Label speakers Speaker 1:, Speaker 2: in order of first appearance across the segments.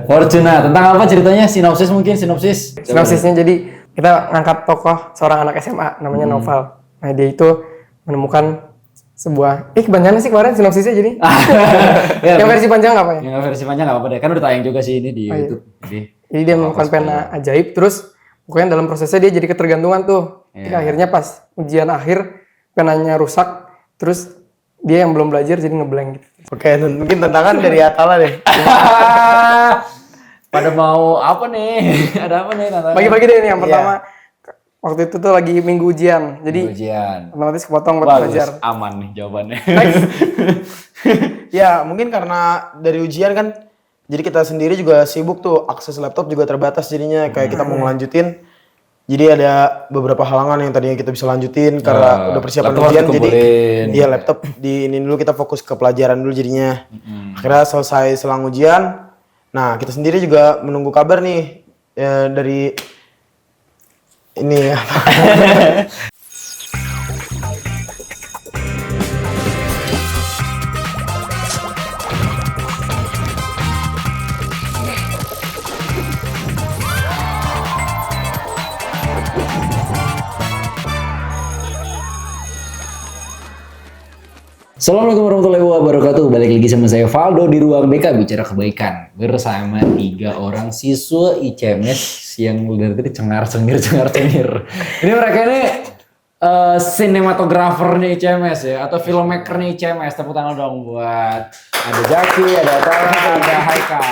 Speaker 1: Fortuna. Tentang apa ceritanya? Sinopsis mungkin, sinopsis.
Speaker 2: Sinopsisnya jadi kita ngangkat tokoh seorang anak SMA namanya Noval. Nah dia itu menemukan sebuah kebanyakan sih kemarin sinopsisnya jadi. Yang versi panjang nggak apa ya?
Speaker 1: Yang versi panjang nggak apa-apa deh. Kan udah tayang juga sih ini di YouTube.
Speaker 2: Jadi dia menemukan pena ajaib, terus pokoknya dalam prosesnya dia jadi ketergantungan tuh. Akhirnya pas ujian akhir penanya rusak, terus dia yang belum belajar jadi ngeblank gitu.
Speaker 3: Oke, mungkin tantangan dari Atala deh.
Speaker 1: Pada mau apa nih? Ada apa nih tantangan?
Speaker 2: Bagi-bagi deh nih yang pertama. Waktu itu tuh lagi minggu ujian, jadi otomatis kepotong buat belajar.
Speaker 1: Aman nih jawabannya.
Speaker 3: Ya, mungkin karena dari ujian kan, jadi kita sendiri juga sibuk tuh, akses laptop juga terbatas jadinya, kayak kita mau ngelanjutin. Jadi ada beberapa halangan yang tadinya kita bisa lanjutin karena udah persiapan ujian, jadi iya laptop di ini dulu, kita fokus ke pelajaran dulu jadinya. Akhirnya selesai selang ujian, nah kita sendiri juga menunggu kabar nih dari ini ya.
Speaker 1: Assalamualaikum warahmatullahi wabarakatuh. Balik lagi sama saya Valdo di Ruang BK Bicara Kebaikan bersama 3 orang siswa ICMS yang dari tadi cengar-cengir. Ini mereka ini sinematografernya ICMS ya, atau filmmakernya ICMS. Tepuk tangan dong buat ada Jaki, ada Atala, ada Haikal.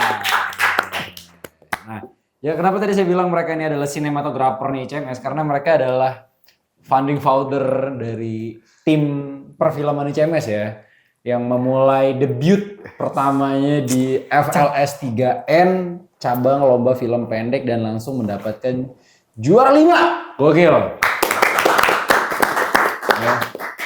Speaker 1: Nah, ya kenapa tadi saya bilang mereka ini adalah sinematografernya ICMS? Karena mereka adalah founding founder dari tim perfilman ICMS ya, yang memulai debut pertamanya di FLS 3N cabang lomba film pendek dan langsung mendapatkan juara 5. Gokil. Ya,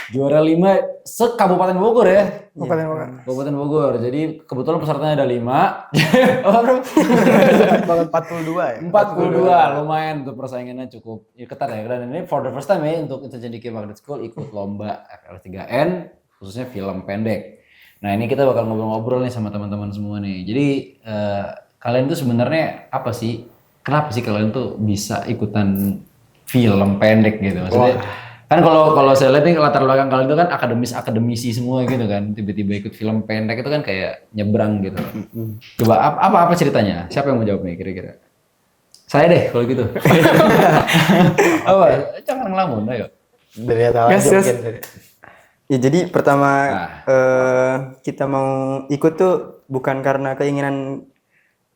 Speaker 1: juara 5 se-Kabupaten Bogor ya. Kabupaten Bogor. Jadi kebetulan pesertanya ada 5. Oh, bro.
Speaker 3: 42 ya?
Speaker 1: 42, lumayan untuk persaingannya cukup ketat ya. Dan ini for the first time ya untuk Interchange Magnet School ikut lomba FLS 3N, khususnya film pendek. Nah ini kita bakal ngobrol-ngobrol nih sama teman-teman semua nih. Jadi kalian tuh sebenarnya apa sih? Kenapa sih kalian tuh bisa ikutan film pendek gitu? Maksudnya kan kalau saya lihat nih latar belakang kalian itu kan akademisi semua gitu kan. Tiba-tiba ikut film pendek itu kan kayak nyebrang gitu. Coba apa ceritanya? Siapa yang mau jawab nih kira-kira? Saya deh kalau gitu. Apa? Jangan ngelamun, ayo.
Speaker 3: Dari Atala aja mungkin.
Speaker 4: Ya jadi pertama kita mau ikut tuh bukan karena keinginan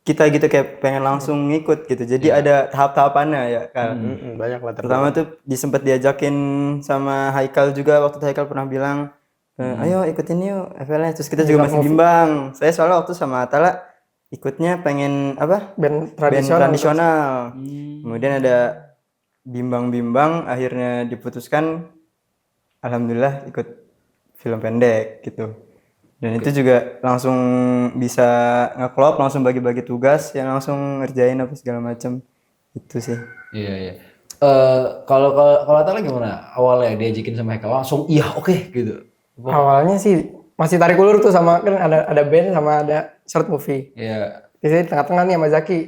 Speaker 4: kita gitu kayak pengen langsung ngikut gitu. Jadi ada tahap-tahapannya ya kan.
Speaker 3: Banyak lah.
Speaker 4: Pertama tuh sempat diajakin sama Haikal juga, waktu itu Haikal pernah bilang, ayo ikutin yuk FLS. Terus kita juga masih bimbang. Saya soalnya waktu sama Atala ikutnya pengen apa? Band tradisional. Kemudian ada bimbang-bimbang, akhirnya diputuskan alhamdulillah ikut film pendek gitu. Dan itu juga langsung bisa ngeklop, langsung bagi-bagi tugas, yang langsung ngerjain apa segala macam. Itu sih.
Speaker 1: Iya. Kalau Atala gimana? Awalnya diajakin sama Haikal langsung iya oke gitu.
Speaker 2: Awalnya sih masih tarik ulur tuh sama kan ada band sama ada short movie.
Speaker 1: Iya.
Speaker 2: Jadi di tengah-tengah nih sama Zaki.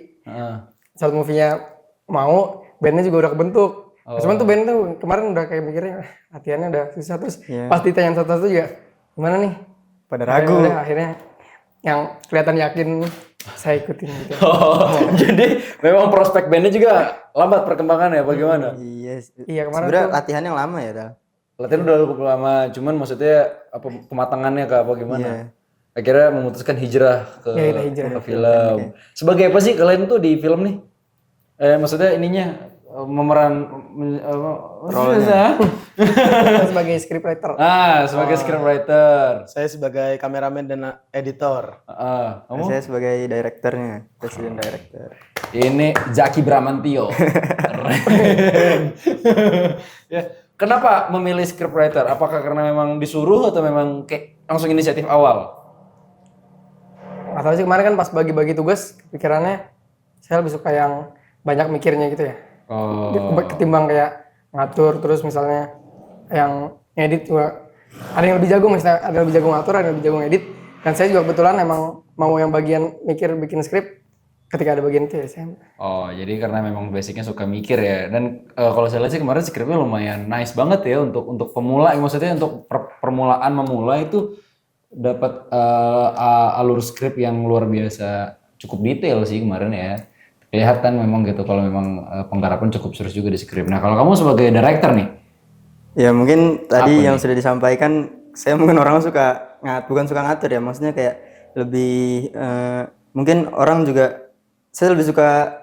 Speaker 2: Short movie-nya mau, bandnya juga udah kebentuk. Cuman tuh band tuh kemarin udah kayak mikirnya latihannya udah susah, terus pas ditanya satu-satu juga gimana nih?
Speaker 4: Pada ragu.
Speaker 2: Akhirnya yang kelihatan yakin saya ikutin gitu.
Speaker 1: Jadi memang prospek bandnya juga lambat perkembangannya apa gimana?
Speaker 4: Iya kemarin sebenarnya latihannya lama ya Dal.
Speaker 1: Latihan udah cukup lama, cuman maksudnya apa kematangannya ke apa gimana? Akhirnya memutuskan hijrah ke film. Sebagai apa sih kalian tuh di film nih? Maksudnya ininya memeran
Speaker 2: sebagai scriptwriter.
Speaker 1: Sebagai scriptwriter.
Speaker 3: Saya sebagai kameramen dan editor.
Speaker 4: Saya sebagai direkturnya, presiden director.
Speaker 1: Ini Zaki Bramantio. Ya, kenapa memilih scriptwriter? Apakah karena memang disuruh atau memang kayak langsung inisiatif awal?
Speaker 2: Atau sih kemarin kan pas bagi-bagi tugas pikirannya saya lebih suka yang banyak mikirnya gitu ya. Ketimbang kayak ngatur, terus misalnya yang ngedit juga ada yang lebih jago, misalnya ada yang lebih jago ngatur, ada yang lebih jago ngedit. Dan saya juga kebetulan emang mau yang bagian mikir bikin skrip, ketika ada bagian itu ya SMP.
Speaker 1: Oh, jadi karena memang basicnya suka mikir ya. Dan kalau saya lihat sih kemarin skripnya lumayan nice banget ya untuk pemula. Maksudnya untuk permulaan memula itu dapat alur skrip yang luar biasa, cukup detail sih kemarin ya. Kelihatan memang gitu kalau memang penggarapan cukup serius juga di skrip. Nah, kalau kamu sebagai director nih,
Speaker 4: Ya mungkin tadi yang sudah disampaikan, saya mungkin orang bukan suka ngatur ya, maksudnya kayak lebih mungkin orang juga saya lebih suka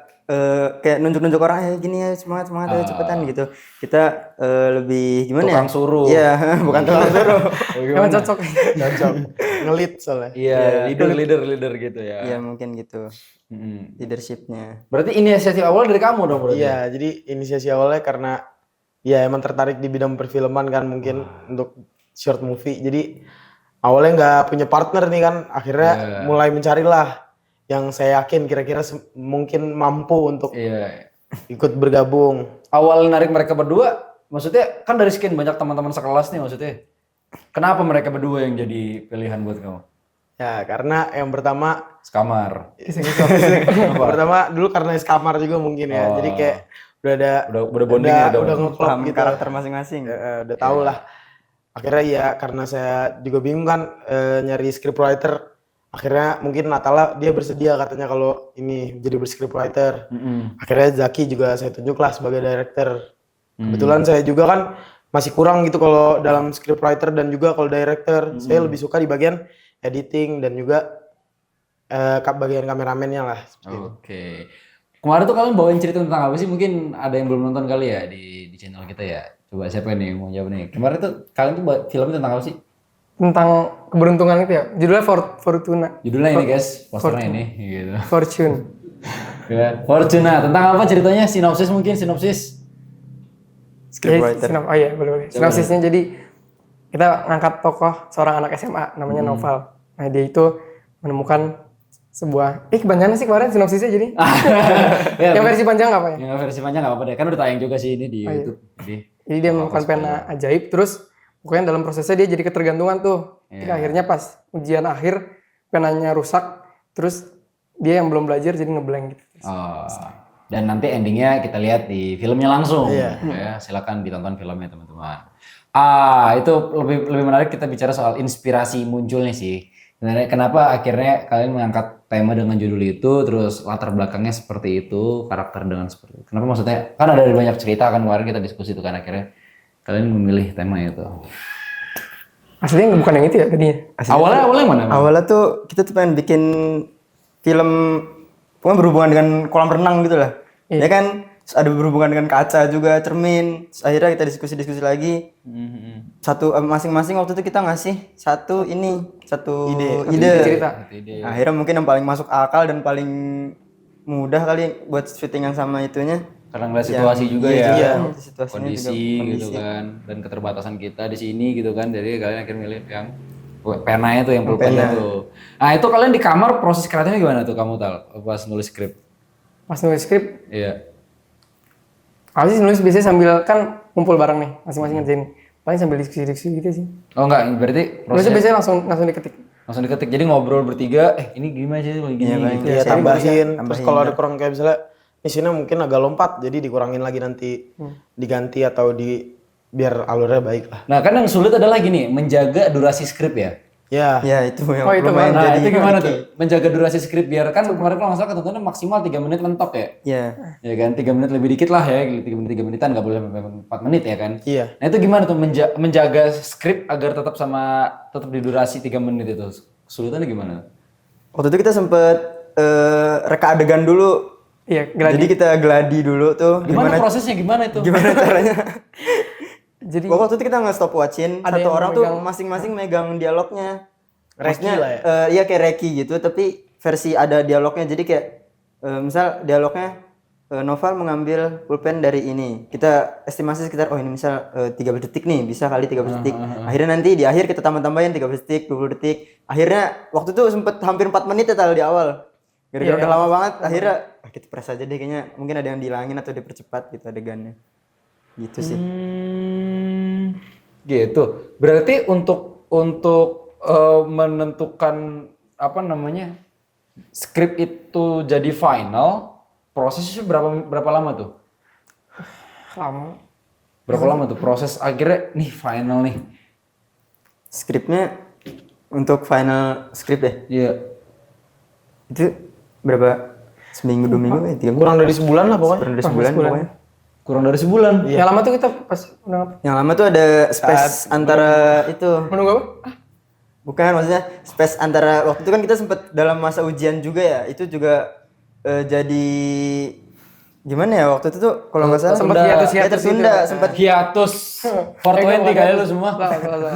Speaker 4: kayak nunjuk-nunjuk orang ya gini ya semangat semangat ayo cepetan gitu. Kita lebih gimana ya?
Speaker 1: tukang suruh.
Speaker 4: Iya, bukan tukang suruh.
Speaker 2: Emang cocok.
Speaker 3: Cocok. Ngelit soalnya.
Speaker 1: Iya, leader gitu ya.
Speaker 4: Iya mungkin gitu
Speaker 1: Mm-mm.
Speaker 4: leadershipnya.
Speaker 1: Berarti inisiatif awal dari kamu dong berarti.
Speaker 3: Iya, jadi inisiasi awalnya karena ya emang tertarik di bidang perfilman kan mungkin untuk short movie. Jadi awalnya nggak punya partner nih kan, akhirnya mulai mencarilah yang saya yakin kira-kira mungkin mampu untuk
Speaker 1: Iya.
Speaker 3: ikut bergabung.
Speaker 1: Awal narik mereka berdua, maksudnya kan dari sekian banyak teman-teman sekelas nih maksudnya. Kenapa mereka berdua yang jadi pilihan buat kamu?
Speaker 3: Ya karena yang pertama
Speaker 1: Sekamar.
Speaker 3: pertama dulu karena sekamar juga mungkin ya. Jadi kayak udah ada
Speaker 1: Udah bonding ya,
Speaker 3: udah ngeklop
Speaker 4: Paham
Speaker 3: gitu.
Speaker 4: karakter masing-masing.
Speaker 3: Udah tau lah. Akhirnya ya karena saya juga bingung kan nyari scriptwriter. Akhirnya mungkin Natala dia bersedia katanya kalau ini jadi berscriptwriter. Akhirnya Zaki juga saya tunjuk lah sebagai director. Kebetulan saya juga kan masih kurang gitu kalau dalam scriptwriter dan juga kalau director. Saya lebih suka di bagian editing dan juga bagian kameramennya lah.
Speaker 1: Oke. Kemarin tuh kalian bawain cerita tentang apa sih? Mungkin ada yang belum nonton kali ya di channel kita ya. Coba siapa nih yang mau jawab nih? Kemarin tuh kalian tuh filmnya tentang apa sih?
Speaker 2: Tentang keberuntungan itu ya. Judulnya Fortuna.
Speaker 1: Judulnya ini guys, posternya ini gitu.
Speaker 2: Fortune.
Speaker 1: Ya, Fortuna. Tentang apa ceritanya? Sinopsis mungkin, sinopsis.
Speaker 4: Scriptwriter.
Speaker 2: Oh iya, boleh. Sinopsisnya jadi kita ngangkat tokoh seorang anak SMA namanya Noval. Nah, dia itu menemukan sebuah kepanjangan sih kemarin sinopsisnya jadi.
Speaker 1: Ya,
Speaker 2: Yang versi panjang nggak apa ya?
Speaker 1: yang versi panjang nggak apa-apa deh. Kan udah tayang juga sih ini di YouTube.
Speaker 2: Jadi dia menemukan pena ajaib terus pokoknya dalam prosesnya dia jadi ketergantungan tuh. Ketika akhirnya pas ujian akhir penanya rusak terus dia yang belum belajar jadi ngeblank gitu.
Speaker 1: Oh. Dan nanti endingnya kita lihat di filmnya langsung. Ya, silakan ditonton filmnya teman-teman. Itu lebih menarik kita bicara soal inspirasi munculnya sih. Sebenarnya kenapa akhirnya kalian mengangkat tema dengan judul itu, terus latar belakangnya seperti itu, karakter dengan seperti itu. Kenapa maksudnya? Kan ada banyak cerita kan kemarin kita diskusi itu kan akhirnya kalian memilih tema itu.
Speaker 2: Aslinya bukan yang itu ya tadinya.
Speaker 1: Awalnya yang mana?
Speaker 4: Awalnya tuh kita tuh pengen bikin film pokoknya berhubungan dengan kolam renang gitu lah. Ya kan terus ada berhubungan dengan kaca juga, cermin. Terus akhirnya kita diskusi-diskusi lagi. Satu masing-masing waktu itu kita ngasih satu ide.
Speaker 2: Cerita.
Speaker 4: Akhirnya mungkin yang paling masuk akal dan paling mudah kali buat syuting yang sama itunya.
Speaker 1: Karena ngeliat situasi juga
Speaker 4: iya,
Speaker 1: ya,
Speaker 4: juga, situasinya
Speaker 1: kondisi
Speaker 4: juga
Speaker 1: gitu kan, dan keterbatasan kita di sini gitu kan, jadi kalian akhirnya milih yang penanya tuh, yang pulpennya tuh. Nah itu kalian di kamar proses kreatifnya gimana tuh kamu Tal, pas nulis skrip?
Speaker 2: Pas nulis skrip,
Speaker 1: Iya.
Speaker 2: aku sih nulis biasanya sambil kan kumpul bareng nih, masing-masing ngerjain. Paling sambil diskusi-diskusi gitu sih.
Speaker 1: Oh enggak, berarti
Speaker 2: Nulisnya biasanya langsung diketik.
Speaker 1: langsung diketik, jadi ngobrol bertiga, ini gimana sih, gini, gitu.
Speaker 3: Ya tambahin. Terus kalau ada kurang kayak misalnya di sini mungkin agak lompat, jadi dikurangin lagi nanti diganti atau biar alurnya baik lah.
Speaker 1: Nah kan yang sulit adalah gini, menjaga durasi skrip ya.
Speaker 3: Ya.
Speaker 4: Ya itu yang
Speaker 2: itu
Speaker 4: lumayan
Speaker 1: Nah
Speaker 4: jadi
Speaker 1: itu gimana tuh? Menjaga durasi skrip biar kan kemarin kalau nggak salah ketentuannya maksimal 3 menit mentok ya.
Speaker 4: ya
Speaker 1: Ya kan 3 menit lebih dikit lah ya, 3 menitan nggak boleh sampai 4 menit ya kan.
Speaker 3: Iya.
Speaker 1: Nah itu gimana tuh menjaga skrip agar tetap di durasi 3 menit itu? Kesulitannya gimana?
Speaker 4: waktu itu kita sempet reka adegan dulu.
Speaker 2: Iya, gladi.
Speaker 4: Jadi kita gladi dulu tuh.
Speaker 1: Gimana prosesnya gimana itu?
Speaker 4: Gimana caranya?
Speaker 2: Jadi
Speaker 4: Waktu itu kita nge-stop watchin,
Speaker 2: Ada
Speaker 4: satu
Speaker 2: yang
Speaker 4: orang tuh
Speaker 2: megang-
Speaker 4: masing-masing megang dialognya.
Speaker 3: Reki
Speaker 4: Maksudnya,
Speaker 3: lah ya?
Speaker 4: Iya kayak reki gitu, tapi versi ada dialognya. Jadi kayak misal dialognya Noval mengambil pulpen dari ini. Kita estimasi sekitar ini misal 13 detik nih, bisa kali 13 detik. Akhirnya nanti di akhir kita tambah-tambahin 13 detik, 20 detik. Akhirnya waktu itu sempet hampir 4 menit ya Tal, di awal. Gara-gara udah lama banget, akhirnya kita press aja deh kayaknya. Mungkin ada yang dihilangin atau dipercepat gitu adegannya. Gitu sih.
Speaker 1: Gitu. Berarti untuk menentukan apa namanya skrip itu jadi final, prosesnya berapa lama tuh?
Speaker 2: Lama.
Speaker 1: Berapa lama tuh proses akhirnya nih final nih?
Speaker 4: Skripnya untuk final skrip ya?
Speaker 1: Iya.
Speaker 4: Itu berapa? Seminggu, 2 minggu ya? 3 minggu?
Speaker 3: Kurang dari sebulan lah pokoknya.
Speaker 4: Kurang dari sebulan pokoknya.
Speaker 1: Kurang dari sebulan.
Speaker 2: Yang lama tuh kita pas udah apa?
Speaker 4: Yang lama tuh ada space antara itu.
Speaker 2: Menunggu apa?
Speaker 4: Bukan, maksudnya space antara waktu itu kan kita sempat dalam masa ujian juga ya. Itu juga jadi gimana ya waktu itu tuh kalau nggak salah
Speaker 2: Sempat
Speaker 4: ya
Speaker 2: hiatus-hiatus
Speaker 4: tertunda,
Speaker 2: gitu.
Speaker 4: sempat
Speaker 1: Hiatus 420 kali lu semua.
Speaker 2: Salah.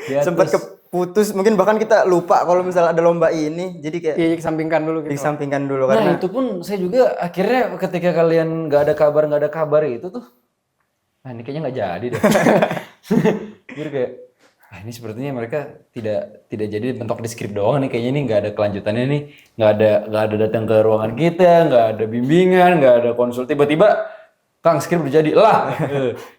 Speaker 1: Hiatus.
Speaker 4: sempat keputus, mungkin bahkan kita lupa kalau misalnya ada lomba ini. Jadi kayak
Speaker 2: Iya, kesampingkan dulu gitu.
Speaker 4: disampingkan dulu
Speaker 1: Nah
Speaker 4: karena
Speaker 1: itu pun saya juga akhirnya ketika kalian nggak ada kabar itu tuh, ini kayaknya nggak jadi deh. Jadi kayak, ini sepertinya mereka tidak jadi bentok di skrip doang nih, kayaknya ini nggak ada kelanjutannya nih, nggak ada datang ke ruangan kita, nggak ada bimbingan, nggak ada konsul, tiba-tiba Kang skrip udah jadi lah,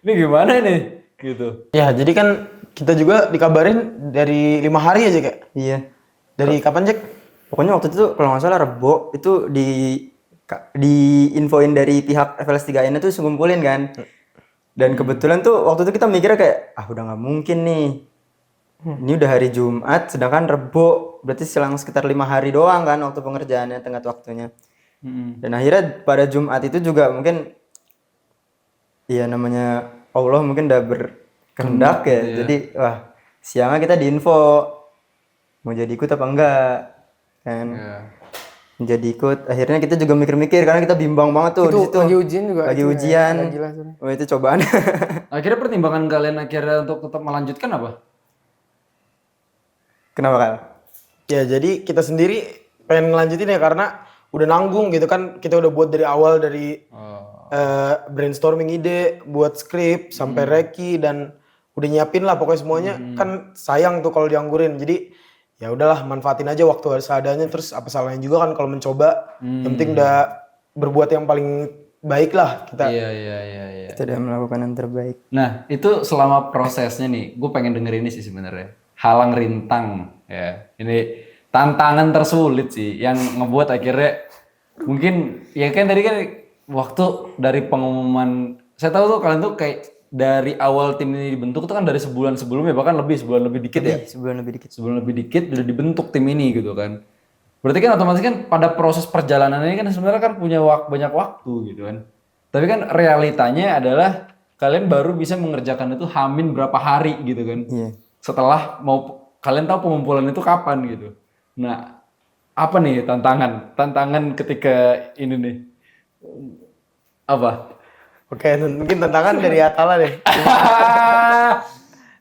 Speaker 1: ini gimana nih gitu.
Speaker 3: Ya, jadi kan kita juga dikabarin dari 5 hari aja kayak.
Speaker 4: iya.
Speaker 3: Dari kapan, Jack?
Speaker 4: Pokoknya waktu itu tuh kalau nggak salah Rebo itu di infoin dari pihak FLS 3N itu ngumpulin kan. Dan kebetulan tuh waktu itu kita mikirnya kayak udah nggak mungkin nih. Ini udah hari Jumat sedangkan Rebo berarti selang sekitar 5 hari doang kan waktu pengerjaannya tenggat waktunya. Dan akhirnya pada Jumat itu juga mungkin ya namanya Allah mungkin udah berkehendak ya. Jadi wah siangnya kita diinfo mau jadi ikut apa enggak kan. Jadi ikut akhirnya kita juga mikir-mikir karena kita bimbang banget tuh di
Speaker 2: Itu
Speaker 4: situ.
Speaker 2: lagi ujian juga.
Speaker 4: Lagi
Speaker 2: itu ya,
Speaker 4: ujian.
Speaker 2: gila, sorry.
Speaker 4: Wah itu cobaan.
Speaker 1: Akhirnya pertimbangan kalian akhirnya untuk tetap melanjutkan apa?
Speaker 4: Kenapa Kal?
Speaker 3: Ya, jadi kita sendiri pengen ngelanjutin ya karena udah nanggung gitu kan. Kita udah buat dari awal dari brainstorming ide, buat skrip, sampai reki dan udah nyiapin lah pokoknya semuanya. Kan sayang tuh kalau dianggurin. Jadi ya udahlah manfaatin aja waktu seadanya, terus apa salahnya juga kan kalau mencoba. Yang penting udah berbuat yang paling baik lah kita.
Speaker 1: Iya.
Speaker 4: Kita udah melakukan yang terbaik.
Speaker 1: Nah, itu selama prosesnya nih, gue pengen denger ini sih sebenarnya. Halang rintang, ya. Ini tantangan tersulit sih, yang ngebuat akhirnya mungkin, ya kan tadi kan waktu dari pengumuman, saya tahu tuh kalian tuh kayak dari awal tim ini dibentuk tuh kan dari sebulan sebelumnya, bahkan sebulan lebih dikit ya.
Speaker 4: Sebulan lebih dikit.
Speaker 1: Sebulan lebih dikit udah dibentuk tim ini gitu kan. Berarti kan otomatis kan pada proses perjalanan ini kan sebenarnya kan punya banyak waktu gitu kan. Tapi kan realitanya adalah kalian baru bisa mengerjakan itu hamin berapa hari gitu kan.
Speaker 4: Iya.
Speaker 1: Setelah kalian tahu pengumpulan itu kapan gitu. Nah, apa nih tantangan ketika ini nih? Apa?
Speaker 3: Oke, mungkin tantangan dari Atala deh.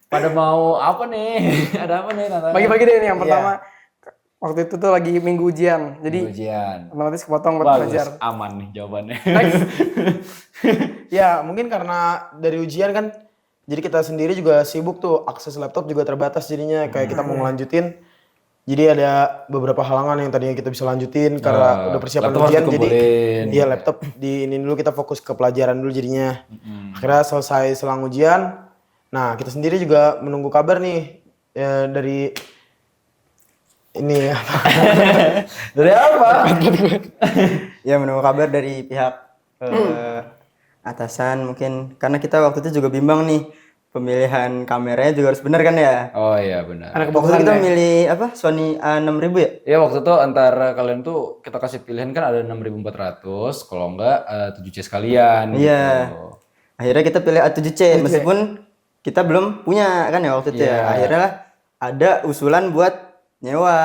Speaker 1: Pada mau apa nih? Ada apa nih tantangan?
Speaker 2: Bagi-bagi deh nih yang pertama. Waktu itu tuh lagi minggu ujian. Jadi
Speaker 1: Ujian.
Speaker 2: otomatis kepotong buat
Speaker 1: Bagus,
Speaker 2: belajar.
Speaker 1: aman nih jawabannya.
Speaker 3: Ya, mungkin karena dari ujian kan, jadi kita sendiri juga sibuk tuh, akses laptop juga terbatas jadinya, kayak kita mau ngelanjutin. Jadi ada beberapa halangan yang tadinya kita bisa lanjutin karena udah persiapan
Speaker 1: laptop harus
Speaker 3: ujian, jadi
Speaker 1: dikumpulin.
Speaker 3: iya laptop ini dulu, kita fokus ke pelajaran dulu jadinya. Akhirnya selesai selang ujian, nah kita sendiri juga menunggu kabar nih dari ini apa?
Speaker 1: Dari apa?
Speaker 4: Ya menunggu kabar dari pihak atasan mungkin karena kita waktu itu juga bimbang nih pemilihan kameranya juga harus benar kan ya.
Speaker 1: Oh iya benar.
Speaker 2: Karena
Speaker 4: Waktu itu
Speaker 2: kebetulan
Speaker 4: kita
Speaker 2: ya.
Speaker 4: milih apa Sony A6000 ya?
Speaker 1: Ya waktu itu antara kalian tuh kita kasih pilihan kan ada 6400, kalau enggak 7C sekalian.
Speaker 4: Iya.
Speaker 1: Gitu.
Speaker 4: Akhirnya kita pilih A7C meskipun kita belum punya kan ya waktu itu ya. Akhirnya lah ada usulan buat nyewa.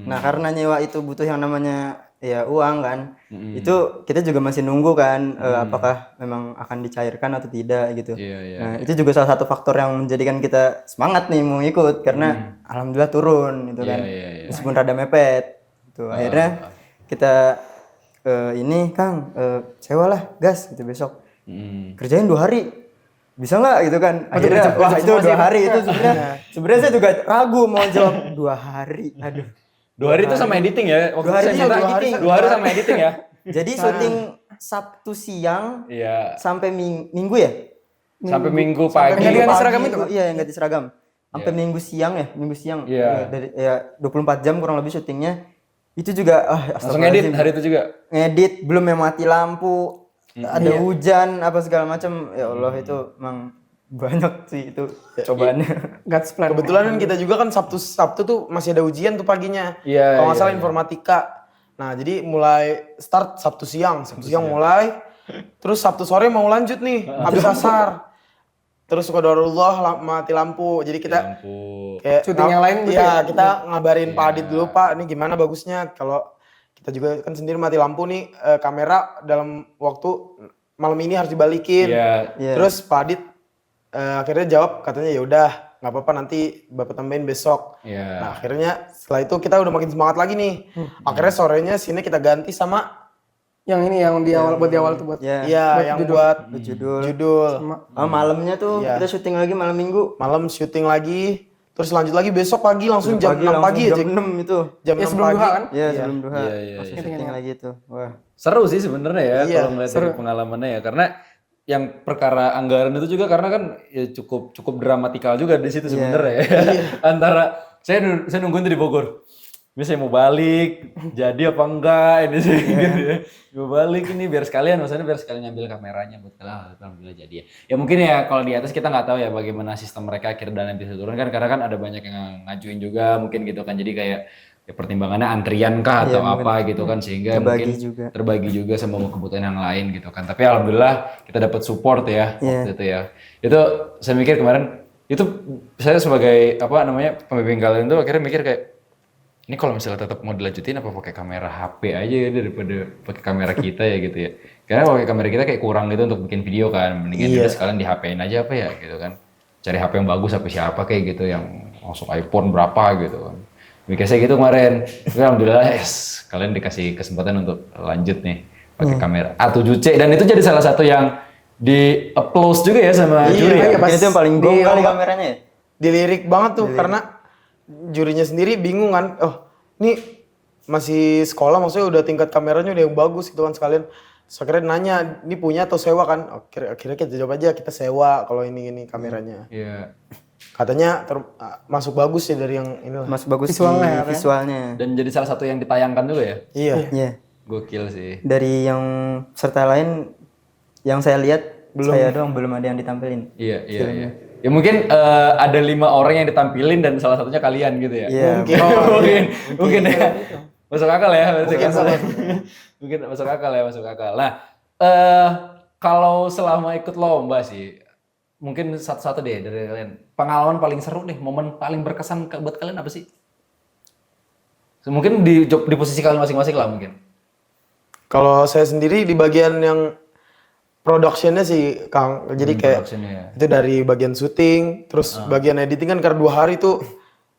Speaker 4: Nah karena nyewa itu butuh yang namanya ya uang kan. Itu kita juga masih nunggu kan apakah memang akan dicairkan atau tidak gitu. Nah itu juga salah satu faktor yang menjadikan kita semangat nih mau ikut karena alhamdulillah turun gitu kan. Meskipun rada mepet. Tuh akhirnya kita ini Kang sewalah gas gitu besok. Kerjain 2 hari. Bisa nggak gitu kan? Akhirnya wah itu 2 hari itu sebenarnya saya juga ragu mau jawab 2 hari. Aduh.
Speaker 1: 2 hari itu sama editing ya? Waktu
Speaker 4: 2 hari
Speaker 1: saya
Speaker 4: itu
Speaker 1: minta
Speaker 4: 2 hari.
Speaker 1: 2 hari sama editing ya?
Speaker 4: Jadi syuting Sabtu siang
Speaker 1: Iya.
Speaker 4: sampai Minggu ya?
Speaker 1: Sampai Minggu pagi.
Speaker 2: Yang ganti seragam itu?
Speaker 4: Iya yang ganti seragam. sampai minggu siang
Speaker 1: Iya.
Speaker 4: dari ya 24 jam kurang lebih syutingnya. Itu juga
Speaker 1: Langsung ngedit hari itu juga.
Speaker 4: ngedit, belum yang mati lampu, ada hujan apa segala macam. Ya Allah itu emang banyak sih itu cobaannya.
Speaker 2: God's plan.
Speaker 3: Kebetulan kan kita juga kan Sabtu tuh masih ada ujian tuh paginya.
Speaker 1: Iya,
Speaker 3: Kalau nggak
Speaker 1: iya,
Speaker 3: salah informatika. Nah jadi mulai start Sabtu siang mulai. Terus Sabtu sore mau lanjut nih, habis asar. Terus qadarullah mati lampu. Jadi kita
Speaker 1: Lampu.
Speaker 3: kayak
Speaker 2: Syuting yang lain gitu
Speaker 3: iya, kita ngabarin Pak Adit dulu, Pak, ini gimana bagusnya kalau kita juga kan sendiri mati lampu nih, kamera dalam waktu malam ini harus dibalikin.
Speaker 1: Iya.
Speaker 3: Terus Pak Adit akhirnya jawab katanya ya udah nggak apa-apa nanti Bapak tambahin besok.
Speaker 1: Iya.
Speaker 3: Nah, akhirnya setelah itu kita udah makin semangat lagi nih. Akhirnya sorenya sini kita ganti sama
Speaker 2: Yang ini yang di awal buat di awal tuh buat
Speaker 4: Ya,
Speaker 3: iya yang buat judul.
Speaker 4: malamnya tuh kita syuting lagi malam Minggu.
Speaker 3: Malam syuting lagi, terus lanjut lagi besok pagi langsung jam 6 pagi
Speaker 4: jam
Speaker 3: aja.
Speaker 4: 6 itu.
Speaker 3: Jam
Speaker 2: ya
Speaker 3: 6
Speaker 2: sebelum
Speaker 3: pagi.
Speaker 2: duha kan?
Speaker 4: Ya, sebelum duha.
Speaker 1: Iya.
Speaker 4: Langsung syuting lagi tuh. Wah.
Speaker 1: Seru sih sebenarnya ya
Speaker 3: Iya,
Speaker 1: kalau ngeliat dari pengalamannya ya, karena yang perkara anggaran itu juga karena kan ya cukup dramatikal juga di situ sebenarnya ya. Antara saya nungguin tuh di Bogor. Ini saya mau balik, jadi apa enggak ini sih gitu ya. Mau balik ini biar sekalian, maksudnya biar sekalian ngambil kameranya buat alhamdulillah jadi ya. Ya mungkin ya kalau di atas kita nggak tahu ya bagaimana sistem mereka akhir dan bisa turun kan, karena kan ada banyak yang ngajuin juga mungkin gitu kan, jadi kayak ya pertimbangannya antrian kah atau apa gitu kan, sehingga mungkin terbagi juga sama kebutuhan yang lain gitu kan. Tapi alhamdulillah kita dapat support ya waktu itu ya. Itu saya mikir kemarin itu saya sebagai apa namanya pembimbing kalian tuh akhirnya mikir kayak ini kalau misalnya tetap mau dilanjutin apa pakai kamera HP aja ya daripada pakai kamera kita ya gitu ya. Karena pakai kamera kita kayak kurang gitu untuk bikin video kan. Mendingan kita sekalian di HP-in aja apa ya gitu kan. Cari HP yang bagus HP siapa kayak gitu yang langsung iPhone berapa gitu kan. Mikir saya gitu kemarin. Tapi alhamdulillah kalian dikasih kesempatan untuk lanjut nih pakai kamera A7C dan itu jadi salah satu yang di applause juga ya sama juri ya.
Speaker 4: Itu yang paling gong kali kameranya ya.
Speaker 3: Dilirik banget tuh karena jurinya sendiri bingung kan, oh ini masih sekolah maksudnya udah tingkat kameranya udah yang bagus gitu kan sekalian. Terus akhirnya nanya, ini punya atau sewa kan? Akhirnya kita jawab aja kita sewa kalau ini kameranya.
Speaker 1: Iya.
Speaker 3: Katanya masuk bagus ya dari yang ini lah.
Speaker 4: Masuk bagus
Speaker 2: Visualnya,
Speaker 4: visualnya.
Speaker 1: Dan jadi salah satu yang ditayangkan juga ya.
Speaker 3: Iya.
Speaker 4: Iya.
Speaker 1: Gokil sih.
Speaker 4: Dari yang serta lain yang saya lihat saya doang belum ada yang ditampilin.
Speaker 1: Iya. Ya mungkin ada 5 orang yang ditampilin dan salah satunya kalian gitu ya.
Speaker 4: Iya.
Speaker 1: Mungkin ya. Masuk akal ya berarti kan. Mungkin masuk akal. Nah, kalau selama ikut lomba sih mungkin satu-satu deh dari kalian. Pengalaman paling seru nih, momen paling berkesan buat kalian apa sih? Mungkin di posisi kalian masing-masing lah mungkin.
Speaker 3: Kalau saya sendiri di bagian yang productionnya sih Kang, jadi kayak itu dari bagian syuting, terus bagian editing kan karena 2 hari tuh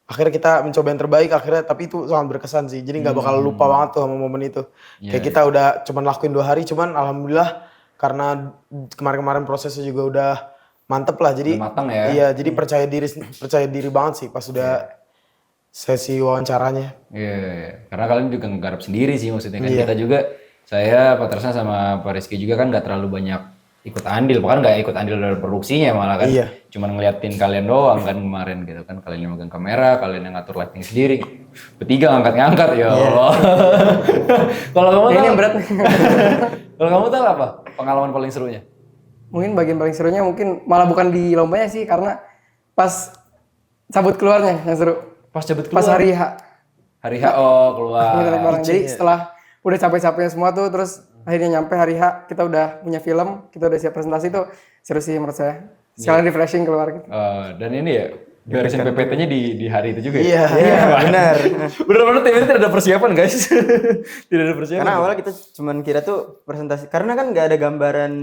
Speaker 3: akhirnya kita mencoba yang terbaik akhirnya, tapi itu sangat berkesan sih, jadi nggak bakal lupa banget tuh sama momen itu. Kayak kita udah cuman lakuin 2 hari, cuman alhamdulillah karena kemarin-kemarin prosesnya juga udah mantep lah, jadi
Speaker 1: matang ya.
Speaker 3: Iya, jadi percaya diri banget sih pas udah sesi wawancaranya.
Speaker 1: Iya. Karena kalian juga nggarap sendiri sih maksudnya kan kita juga. Saya, Pak Tersna sama Pak Rizky juga kan nggak terlalu banyak ikut andil, bahkan nggak ikut andil dalam produksinya malah kan. Cuman ngeliatin kalian doang kan kemarin gitu kan, kalian yang megang kamera, kalian yang ngatur lighting sendiri, bertiga ngangkat-ngangkat ya Allah. Kalau kamu
Speaker 2: ini yang berat nih.
Speaker 1: Kalau kamu tahu apa pengalaman paling serunya?
Speaker 2: Mungkin bagian paling serunya mungkin malah bukan di lombanya sih, karena pas cabut keluarnya yang seru.
Speaker 1: Pas cabut keluar.
Speaker 2: Pas hari H.
Speaker 1: Hari H keluar.
Speaker 2: Jadi setelah udah capek-capeknya semua tuh, terus akhirnya nyampe hari H, kita udah punya film, kita udah siap presentasi tuh, seru sih menurut saya. Sekalian refreshing keluar gitu.
Speaker 1: Dan ini ya, beresin PPT-nya di hari itu juga
Speaker 3: Iya,
Speaker 4: benar.
Speaker 1: Bener-bener tim ini tidak ada persiapan guys. Tidak ada persiapan.
Speaker 4: Karena awalnya kita cuman kira tuh presentasi, karena kan nggak ada gambaran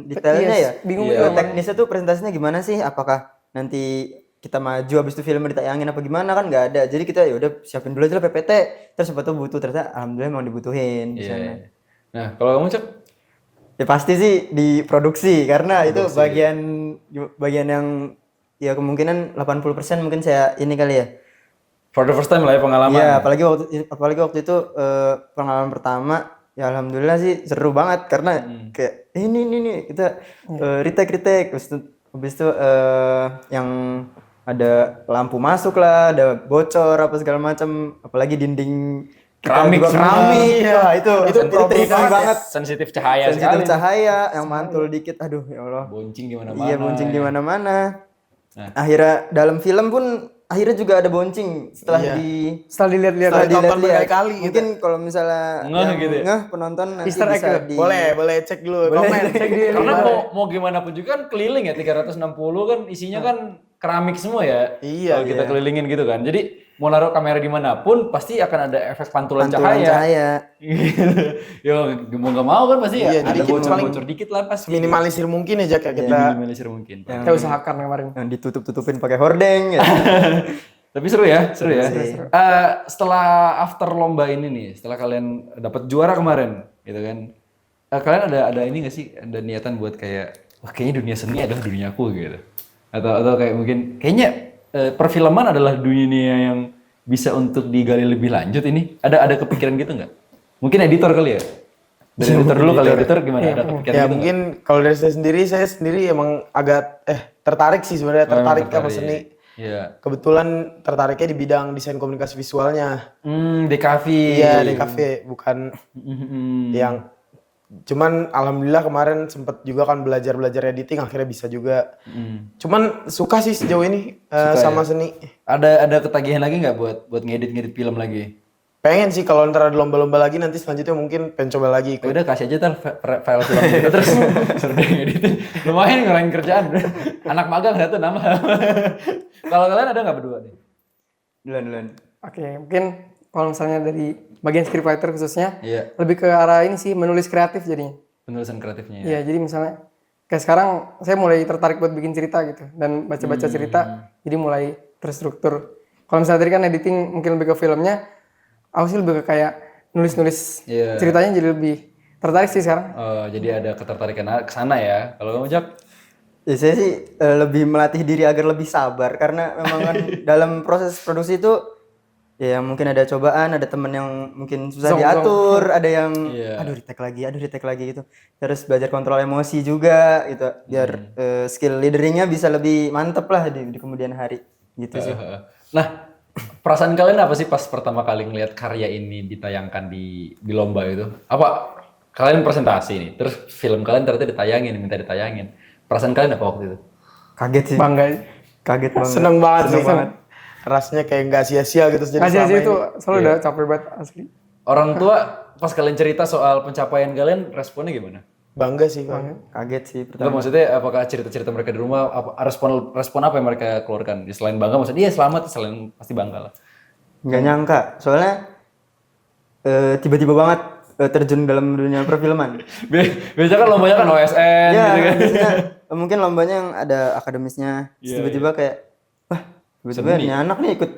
Speaker 4: detailnya ya.
Speaker 2: Bingung
Speaker 4: teknisnya tuh presentasinya gimana sih? Apakah nanti kita maju habis itu filmnya ditayangin apa gimana, kan nggak ada. Jadi kita ya udah siapin dulu aja lah PPT. Terus siapa tuh butuh, ternyata alhamdulillah memang dibutuhin di sana.
Speaker 1: Nah, kalau kamu Cek?
Speaker 4: Ya pasti sih di produksi, karena itu bagian yang ya kemungkinan 80% mungkin saya ini kali ya.
Speaker 1: For the first time lah ya pengalaman.
Speaker 4: Iya, apalagi waktu itu pengalaman pertama, ya alhamdulillah sih seru banget karena kayak ini kita retake habis itu yang ada lampu masuk lah, ada bocor apa segala macam, apalagi dinding kita
Speaker 1: Keramik
Speaker 4: juga
Speaker 1: semua.
Speaker 4: keramik.
Speaker 3: Iya,
Speaker 4: itu
Speaker 3: problem
Speaker 4: tricky
Speaker 3: banget.
Speaker 4: banget.
Speaker 1: Sensitif cahaya
Speaker 4: Sensitif
Speaker 1: sekali.
Speaker 4: cahaya yang mantul dikit, aduh ya Allah.
Speaker 1: Boncing di mana-mana.
Speaker 4: Iya, boncing di
Speaker 1: ya.
Speaker 4: mana-mana.
Speaker 1: Nah.
Speaker 4: Akhirnya dalam film pun akhirnya juga ada boncing setelah
Speaker 3: Iya.
Speaker 2: Setelah dilihat-lihat
Speaker 3: Setelah
Speaker 2: lagi.
Speaker 3: ditonton
Speaker 4: dilihat-lihat.
Speaker 3: berkali-kali gitu.
Speaker 4: Mungkin kalau misalnya
Speaker 1: Ngeh
Speaker 4: yang
Speaker 1: gitu ya?
Speaker 4: ngeh penonton nanti
Speaker 2: Easter egg
Speaker 4: bisa
Speaker 2: ya?
Speaker 4: di
Speaker 3: Boleh cek dulu komen.
Speaker 2: Cek di
Speaker 1: Karena mau gimana pun juga kan keliling ya 360 kan isinya kan keramik semua ya.
Speaker 3: Iya,
Speaker 1: Kalau kita kelilingin gitu kan. Jadi mau naruh kamera dimanapun pasti akan ada efek pantulan,
Speaker 4: pantulan cahaya.
Speaker 1: Yo mau nggak mau kan pasti
Speaker 3: Iya,
Speaker 1: ya
Speaker 3: jadi
Speaker 1: ada
Speaker 3: kita paling
Speaker 1: bocor dikit lah pasti.
Speaker 3: Minimalisir mungkin aja kayak kita.
Speaker 1: Minimalisir mungkin.
Speaker 2: Kita usahakan kemarin.
Speaker 4: Yang ditutup-tutupin pakai hordeng ya.
Speaker 1: Tapi seru ya. Setelah after lomba ini nih, setelah kalian dapat juara kemarin, gitu kan? Kalian ada ini nggak sih? Ada niatan buat kayak, wah kayaknya dunia seni adalah duniaku gitu. Atau kayak mungkin, kayaknya perfilman adalah dunia yang bisa untuk digali lebih lanjut ini. Ada kepikiran gitu nggak? Mungkin editor kali ya? Dari editor dulu kali editor gimana? Ada kepikiran
Speaker 3: Ya
Speaker 1: gitu
Speaker 3: mungkin kalau dari saya sendiri emang agak tertarik sih sebenarnya tertarik sama seni.
Speaker 1: Iya.
Speaker 3: Kebetulan tertariknya di bidang desain komunikasi visualnya.
Speaker 1: DKV.
Speaker 3: Iya, di kafe bukan yang cuman alhamdulillah kemarin sempet juga kan belajar editing akhirnya bisa juga. Cuman suka sih sejauh ini sama seni.
Speaker 1: Ada ketagihan lagi nggak buat ngedit film lagi?
Speaker 3: Pengen sih kalau ntar ada lomba-lomba lagi nanti selanjutnya mungkin pengen coba lagi ikut.
Speaker 1: Udah kasih aja file film kita terus suruh dia ngeditin. Lumayan ngurangin kerjaan. Anak magang satu nama. Kalau kalian ada nggak berdua nih?
Speaker 4: Duluan.
Speaker 2: Oke, mungkin kalau misalnya dari bagian scriptwriter khususnya,
Speaker 1: Iya.
Speaker 2: lebih ke arah ini sih menulis kreatif jadinya.
Speaker 1: Penulisan kreatifnya. Ya.
Speaker 2: Iya, jadi misalnya kayak sekarang saya mulai tertarik buat bikin cerita gitu dan baca-baca cerita, jadi mulai terstruktur. Kalau misalnya tadi kan editing mungkin lebih ke filmnya, aku sih lebih ke kayak nulis-nulis
Speaker 1: Iya.
Speaker 2: ceritanya jadi lebih tertarik sih sekarang.
Speaker 1: Oh, jadi ada ketertarikan ke sana ya. Kalau kamu Jak?
Speaker 4: Ya saya sih lebih melatih diri agar lebih sabar karena memang kan dalam proses produksi itu ya mungkin ada cobaan, ada temen yang mungkin susah diatur, ada yang aduh retake lagi gitu. Terus belajar kontrol emosi juga gitu biar skill leaderingnya bisa lebih mantep lah di kemudian hari gitu sih.
Speaker 1: Nah, perasaan kalian apa sih pas pertama kali ngelihat karya ini ditayangkan di lomba itu? Apa kalian presentasi nih, terus film kalian ternyata minta ditayangin. Perasaan kalian apa waktu itu?
Speaker 4: Kaget sih.
Speaker 2: Bangga.
Speaker 4: Kaget banget.
Speaker 3: Seneng banget. Rasanya kayak nggak sia-sia gitu. Jadi
Speaker 2: Kasih
Speaker 3: selama
Speaker 2: itu
Speaker 3: ini.
Speaker 2: selalu udah capek banget asli.
Speaker 1: Orang tua pas kalian cerita soal pencapaian kalian responnya gimana?
Speaker 3: Bangga sih Bang.
Speaker 4: Kaget sih
Speaker 1: Enggak,
Speaker 4: pertama.
Speaker 1: maksudnya apakah cerita-cerita mereka di rumah respon apa yang mereka keluarkan? Selain bangga maksudnya dia selamat, selain pasti bangga lah.
Speaker 4: Nggak nyangka soalnya tiba-tiba banget terjun dalam dunia perfilman.
Speaker 1: Biasanya kan lombanya kan OSN
Speaker 4: Ya,
Speaker 1: gitu kan.
Speaker 4: biasanya mungkin lombanya yang ada akademisnya. Terus tiba-tiba kayak, wah, tiba-tiba ini anak nih ikut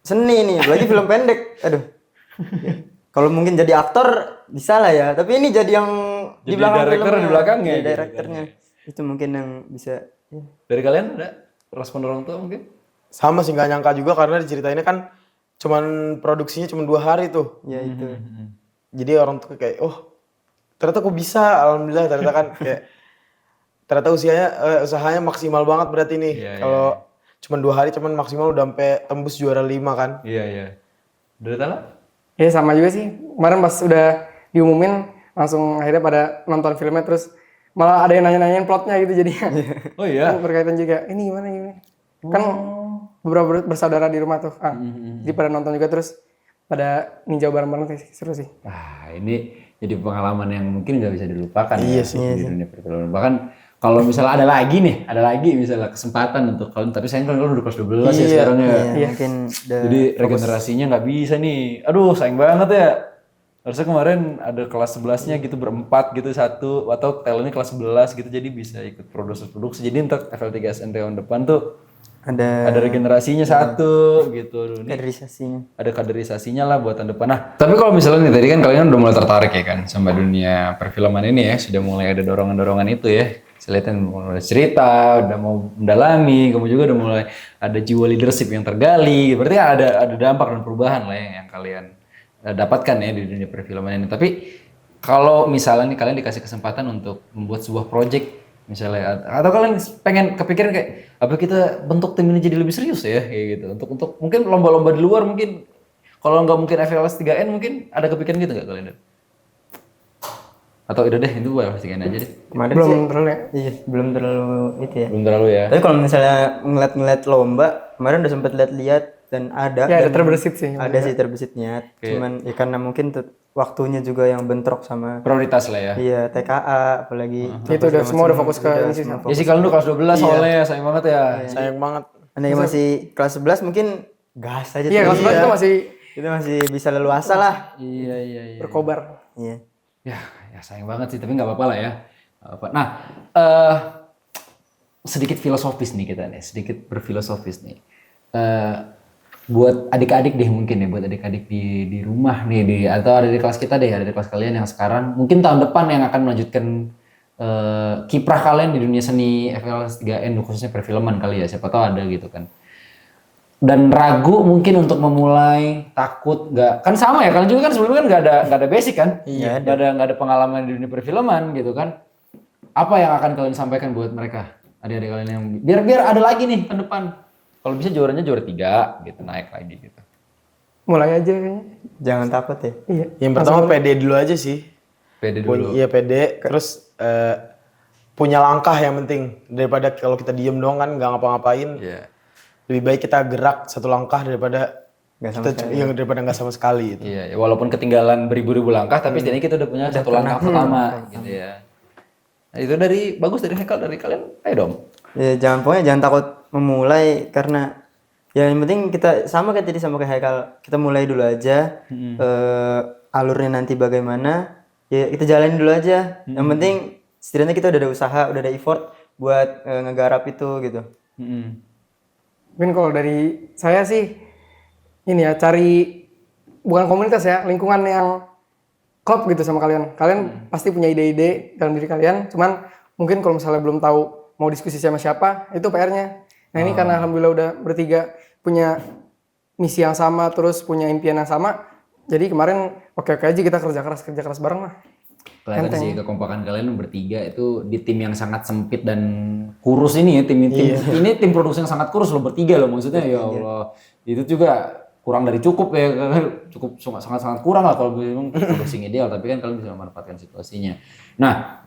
Speaker 4: seni nih, apalagi film pendek. Aduh. Kalau mungkin jadi aktor bisa lah ya, tapi ini jadi yang
Speaker 1: Jadi
Speaker 4: di belakang
Speaker 1: director
Speaker 4: filmnya.
Speaker 1: di belakangnya
Speaker 4: Jadi
Speaker 1: gitu
Speaker 4: direkturnya. Itu mungkin yang bisa. Ya.
Speaker 1: Dari kalian ada respon orang tua mungkin?
Speaker 3: Sama sih nggak nyangka juga karena diceritainnya kan cuman produksinya cuma 2 hari tuh.
Speaker 4: Ya itu.
Speaker 3: Jadi orang tuh kayak ternyata aku bisa, alhamdulillah ternyata kan kayak ternyata usahanya maksimal banget berarti nih. Kalau cuma 2 hari cuman maksimal udah sampai tembus juara 5 kan.
Speaker 1: Iya. Dari Tala?
Speaker 2: Ya sama juga sih. Kemarin pas udah diumumin langsung akhirnya pada nonton filmnya terus malah ada yang nanya-nanyain plotnya gitu jadinya.
Speaker 1: Oh iya.
Speaker 2: Berkaitan juga. Ini gimana ini? Kan beberapa bersaudara di rumah tuh. Jadi pada nonton juga terus pada ninjau bareng-bareng sih, seru sih.
Speaker 1: Nah, ini jadi pengalaman yang mungkin nggak bisa dilupakan
Speaker 3: Iya
Speaker 1: ya,
Speaker 3: sih.
Speaker 1: di dunia perfilman. Bahkan kalau misalnya ada lagi misalnya kesempatan untuk kalian, tapi sayang kan kalian udah kelas 12 ya sekarang ya.
Speaker 4: Iya, mungkin udah
Speaker 1: Jadi regenerasinya nggak bisa nih. Aduh, sayang banget ya. Harusnya kemarin ada kelas 11-nya gitu berempat gitu satu atau talentnya kelas 11 gitu jadi bisa ikut produksi. Jadi untuk FL3SN tahun depan tuh ada regenerasinya satu gitu. Ini
Speaker 4: kaderisasinya.
Speaker 1: ada kaderisasinya lah buat tahun depan. Nah, tapi kalau misalnya nih tadi kan kalian udah mulai tertarik ya kan sama dunia perfilman ini ya, sudah mulai ada dorongan-dorongan itu ya. Saya lihat mulai cerita, udah mau mendalami, kamu juga udah mulai ada jiwa leadership yang tergali. Berarti ada dampak dan perubahan lah yang kalian dapatkan ya di dunia perfilman ini. Tapi kalau misalnya nih kalian dikasih kesempatan untuk membuat sebuah project Misalnya atau kalian pengen kepikiran kayak apa kita bentuk tim ini jadi lebih serius ya kayak gitu. Untuk mungkin lomba-lomba di luar mungkin kalau nggak mungkin FLS 3N mungkin ada kepikiran gitu nggak kalian? Atau udah deh itu FLS 3N aja deh.
Speaker 4: Kemarin
Speaker 2: Belum
Speaker 4: sih,
Speaker 2: terlalu ya.
Speaker 4: iya belum terlalu itu ya.
Speaker 1: Belum terlalu ya.
Speaker 4: Tapi kalau misalnya ngeliat lomba, kemarin udah sempet lihat dan ada.
Speaker 2: Ya, ada
Speaker 4: dan
Speaker 2: terbersit sih.
Speaker 4: Ada sih terbesit niat. Cuman ya karena mungkin waktunya juga yang bentrok sama
Speaker 1: Prioritas lah ya.
Speaker 4: iya TKA apalagi.
Speaker 2: Itu udah semua udah fokus ke ini sih.
Speaker 1: Ya sih kalian tuh kelas 12 soalnya ya, sayang banget ya.
Speaker 3: Sayang banget.
Speaker 4: Anda yang masih kelas 11 mungkin gas aja.
Speaker 2: Iya, kelas 11 itu masih
Speaker 4: Kita masih bisa leluasa lah.
Speaker 1: Iya.
Speaker 2: berkobar.
Speaker 4: Iya.
Speaker 1: Ya sayang banget sih, tapi nggak apa-apa lah ya. Nggak apa. Nah, sedikit filosofis nih kita nih, sedikit berfilosofis nih. Buat adik-adik deh mungkin ya, buat adik-adik di rumah nih, atau ada di kelas kita deh, ada di kelas kalian yang sekarang, mungkin tahun depan yang akan melanjutkan kiprah kalian di dunia seni FLS 3N, khususnya perfilman kali ya, siapa tahu ada gitu kan. Dan ragu mungkin untuk memulai, takut nggak, kan sama ya kalian juga kan sebelumnya kan nggak ada basic kan,
Speaker 4: Iya,
Speaker 1: nggak ada pengalaman di dunia perfilman gitu kan. Apa yang akan kalian sampaikan buat mereka, adik-adik kalian yang biar ada lagi nih tahun depan, kalau bisa juaranya juara 3 gitu, naik lagi gitu.
Speaker 2: Mulai aja kayaknya.
Speaker 4: Jangan takut ya.
Speaker 2: Iya.
Speaker 3: Yang pertama pede dulu aja sih.
Speaker 1: Pede dulu.
Speaker 3: Iya pede, terus punya langkah yang penting daripada kalau kita diem doang kan nggak ngapa-ngapain.
Speaker 1: Iya.
Speaker 3: Lebih baik kita gerak satu langkah daripada daripada nggak sama sekali itu.
Speaker 1: Iya, ya, walaupun ketinggalan beribu-ribu langkah, tapi setidaknya kita udah punya satu langkah pertama, gitu ya. Nah, itu bagus dari Haikal, dari kalian, ayo dong.
Speaker 4: Ya jangan takut memulai karena ya yang penting kita sama kayak tadi sama kayak Haikal, kita mulai dulu aja. Alurnya nanti bagaimana, ya kita jalanin dulu aja. Yang penting setidaknya kita udah ada usaha, udah ada effort buat ngegarap itu gitu.
Speaker 2: Mungkin kalau dari saya sih ini ya, cari bukan komunitas ya, lingkungan yang klop gitu sama kalian. Kalian pasti punya ide-ide dalam diri kalian, cuman mungkin kalau misalnya belum tahu mau diskusi sama siapa, itu PR-nya. Nah ini karena alhamdulillah udah bertiga punya misi yang sama, terus punya impian yang sama, jadi kemarin oke aja kita kerja keras bareng lah.
Speaker 1: Kelihatan sih kekompakan kalian bertiga itu di tim yang sangat sempit dan kurus ini ya, ini tim produksi yang sangat kurus loh, bertiga loh maksudnya. Ya Allah, itu juga kurang dari cukup ya, cukup sangat kurang lah kalau memang produksi ideal, tapi kan kalian bisa memanfaatkan situasinya. Nah,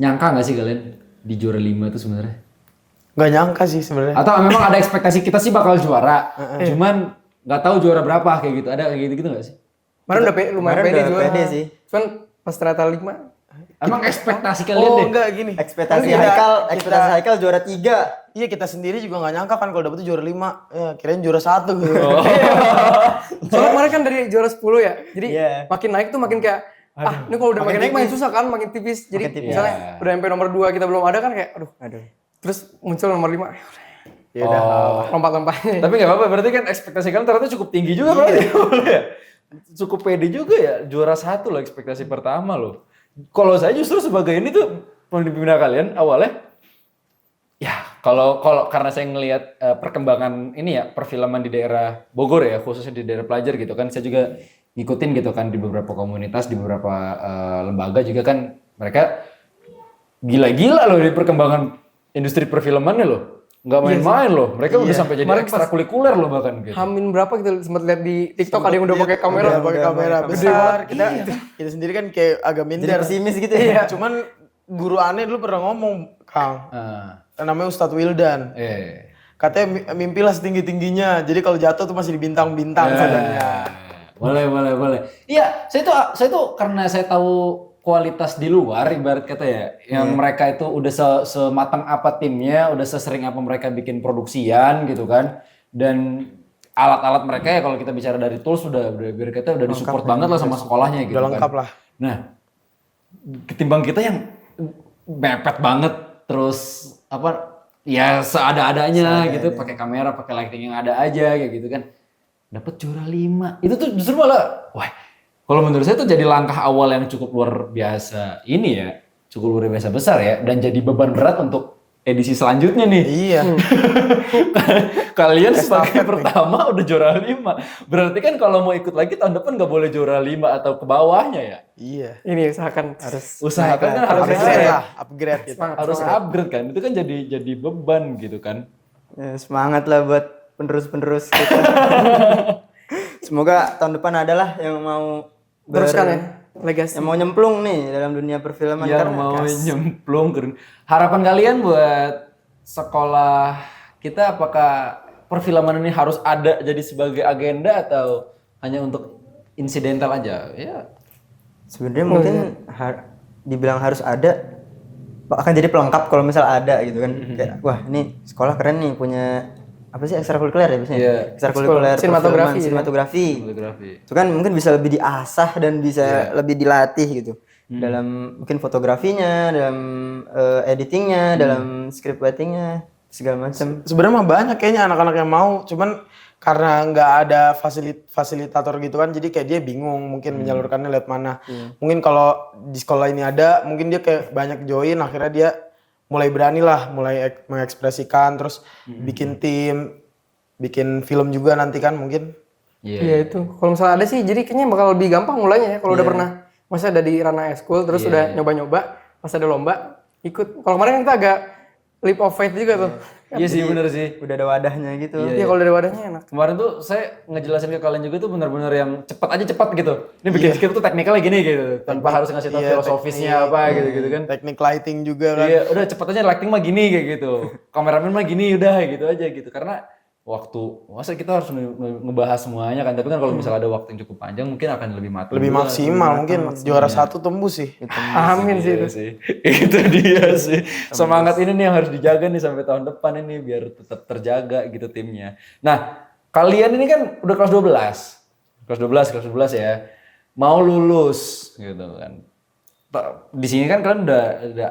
Speaker 1: nyangka nggak sih kalian di juara 5 itu sebenarnya?
Speaker 3: Nggak nyangka sih sebenarnya.
Speaker 1: Atau memang ada ekspektasi kita sih bakal juara, cuman nggak tahu juara berapa kayak gitu, ada kayak gitu nggak sih?
Speaker 2: Kemarin udah lumayan pede juga.
Speaker 4: Pede sih.
Speaker 2: Cuman pas ternyata 5.
Speaker 1: Emang ekspektasi kalian deh?
Speaker 3: Enggak gini.
Speaker 4: Ekspektasi Haikal juara 3.
Speaker 3: Iya kita sendiri juga nggak nyangka kan kalau dapetnya juara 5, ya kirain juara 1 gitu.
Speaker 2: Soalnya kemarin kan dari juara 10 ya, jadi makin naik tuh makin kayak, ini kalau udah makin naik makin susah kan, makin tipis. Jadi misalnya udah sampai nomor 2 kita belum ada kan kayak, aduh. Terus muncul nomor 5,
Speaker 3: Ya udah.
Speaker 2: lompat-lompatnya.
Speaker 1: Tapi nggak apa-apa, berarti kan ekspektasi kalian ternyata cukup tinggi juga berarti. Cukup pede juga ya, juara 1 loh ekspektasi pertama loh. Kalau saya justru sebagai ini tuh pembina kalian awalnya, ya kalau karena saya ngelihat perkembangan ini ya perfilman di daerah Bogor ya, khususnya di daerah pelajar gitu kan, saya juga ngikutin gitu kan di beberapa komunitas, di beberapa lembaga juga kan, mereka gila-gila loh di perkembangan industri perfilmannya loh. Nggak main-main loh, mereka udah sampai jadi ekstrakurikuler loh bahkan gitu.
Speaker 2: Hamin berapa kita sempat lihat di TikTok ada yang udah pakai kamera,
Speaker 3: besar. Kita sendiri kan kayak agak minder.
Speaker 4: Jadi pesimis gitu ya.
Speaker 3: Cuman guru aneh dulu pernah ngomong, Kang. Namanya Ustadz Wildan. Katanya mimpilah setinggi-tingginya. Jadi kalau jatuh tuh masih di bintang-bintang sadarnya.
Speaker 1: Boleh. Iya, saya tuh karena saya tahu kualitas di luar ibarat kata ya, yang mereka itu udah sematang apa timnya, udah sesering apa mereka bikin produksian gitu kan, dan alat-alat mereka ya kalau kita bicara dari tools udah ibarat kata udah disupport banget lah sama sekolahnya gitu. Udah
Speaker 3: lengkap lah.
Speaker 1: Nah, ketimbang kita yang mepet banget terus apa ya seada-adanya gitu, pakai kamera, pakai lighting yang ada aja kayak gitu kan, dapat juara 5. Itu tuh justru malah, wah. Kalau menurut saya itu jadi langkah awal yang cukup luar biasa ini ya, cukup luar biasa besar ya, dan jadi beban berat untuk edisi selanjutnya nih.
Speaker 3: Iya.
Speaker 1: Kalian sebagai pertama udah juara 5. Berarti kan kalau mau ikut lagi tahun depan nggak boleh juara 5 atau ke bawahnya ya.
Speaker 3: Iya.
Speaker 2: Ini usahakan
Speaker 4: Harus
Speaker 1: Usahakan kan harus
Speaker 3: Upgrade lah, upgrade gitu.
Speaker 1: harus upgrade kan. Itu kan jadi beban gitu kan.
Speaker 4: ya, semangat lah buat penerus-penerus kita. Semoga tahun depan adalah yang mau
Speaker 2: teruskan ya legasi.
Speaker 4: yang mau nyemplung nih dalam dunia perfilman
Speaker 1: Yang
Speaker 4: karena
Speaker 1: mau nyemplung harapan kalian buat sekolah kita, apakah perfilman ini harus ada jadi sebagai agenda atau hanya untuk insidental aja? Ya.
Speaker 4: sebenarnya mungkin dibilang harus ada akan jadi pelengkap kalau misal ada gitu kan. Kayak wah ini sekolah keren nih punya apa sih ekstrakurikuler ya biasanya?
Speaker 1: Iya.
Speaker 4: Ekstrakurikuler
Speaker 2: Sinematografi,
Speaker 4: perfilman, sinematografi.
Speaker 1: Fotografi.
Speaker 4: Itu kan mungkin bisa lebih diasah dan bisa lebih dilatih gitu. Dalam mungkin fotografinya, dalam editingnya, dalam script writingnya, segala macam.
Speaker 3: Sebenarnya mah banyak kayaknya anak-anak yang mau, cuman karena nggak ada fasilitator gitu kan, jadi kayak dia bingung mungkin menyalurkannya lewat mana. Mungkin kalau di sekolah ini ada, mungkin dia kayak banyak join, akhirnya dia mulai berani lah, mulai mengekspresikan, terus bikin tim, bikin film juga nanti kan mungkin.
Speaker 2: Iya itu. Kalau misalnya ada sih, jadi kayaknya bakal lebih gampang mulainya ya. Kalau udah pernah, masa ada di ranah ekskul, terus udah nyoba-nyoba, pas ada lomba, ikut. Kalau kemarin kan kita agak leap of faith juga tuh.
Speaker 1: Iya sih, bener sih.
Speaker 4: Udah ada wadahnya gitu.
Speaker 2: Iya kalau dari wadahnya enak.
Speaker 1: Kemarin tuh saya ngejelasin ke kalian juga tuh benar-benar yang cepat gitu. Ini bikin script tuh teknikalnya gini gitu, tanpa harus ngasih tahu filosofisnya apa gitu kan.
Speaker 3: Teknik lighting juga kan.
Speaker 1: Iya, udah cepet aja lighting mah gini kayak gitu. Kameramen mah gini udah gitu aja gitu. Karena masa kita harus ngebahas semuanya kan. Tapi kan kalau misalnya ada waktu yang cukup panjang mungkin akan lebih matang.
Speaker 3: Lebih
Speaker 1: juga.
Speaker 3: maksimal mungkin juara 1 tembus sih.
Speaker 2: Amin sih itu.
Speaker 1: Itu dia sih. Semangat ini nih yang harus dijaga nih sampai tahun depan ini biar tetap terjaga gitu timnya. Nah, kalian ini kan udah kelas 12. Kelas 12 ya. Mau lulus gitu kan. Di sini kan kalian udah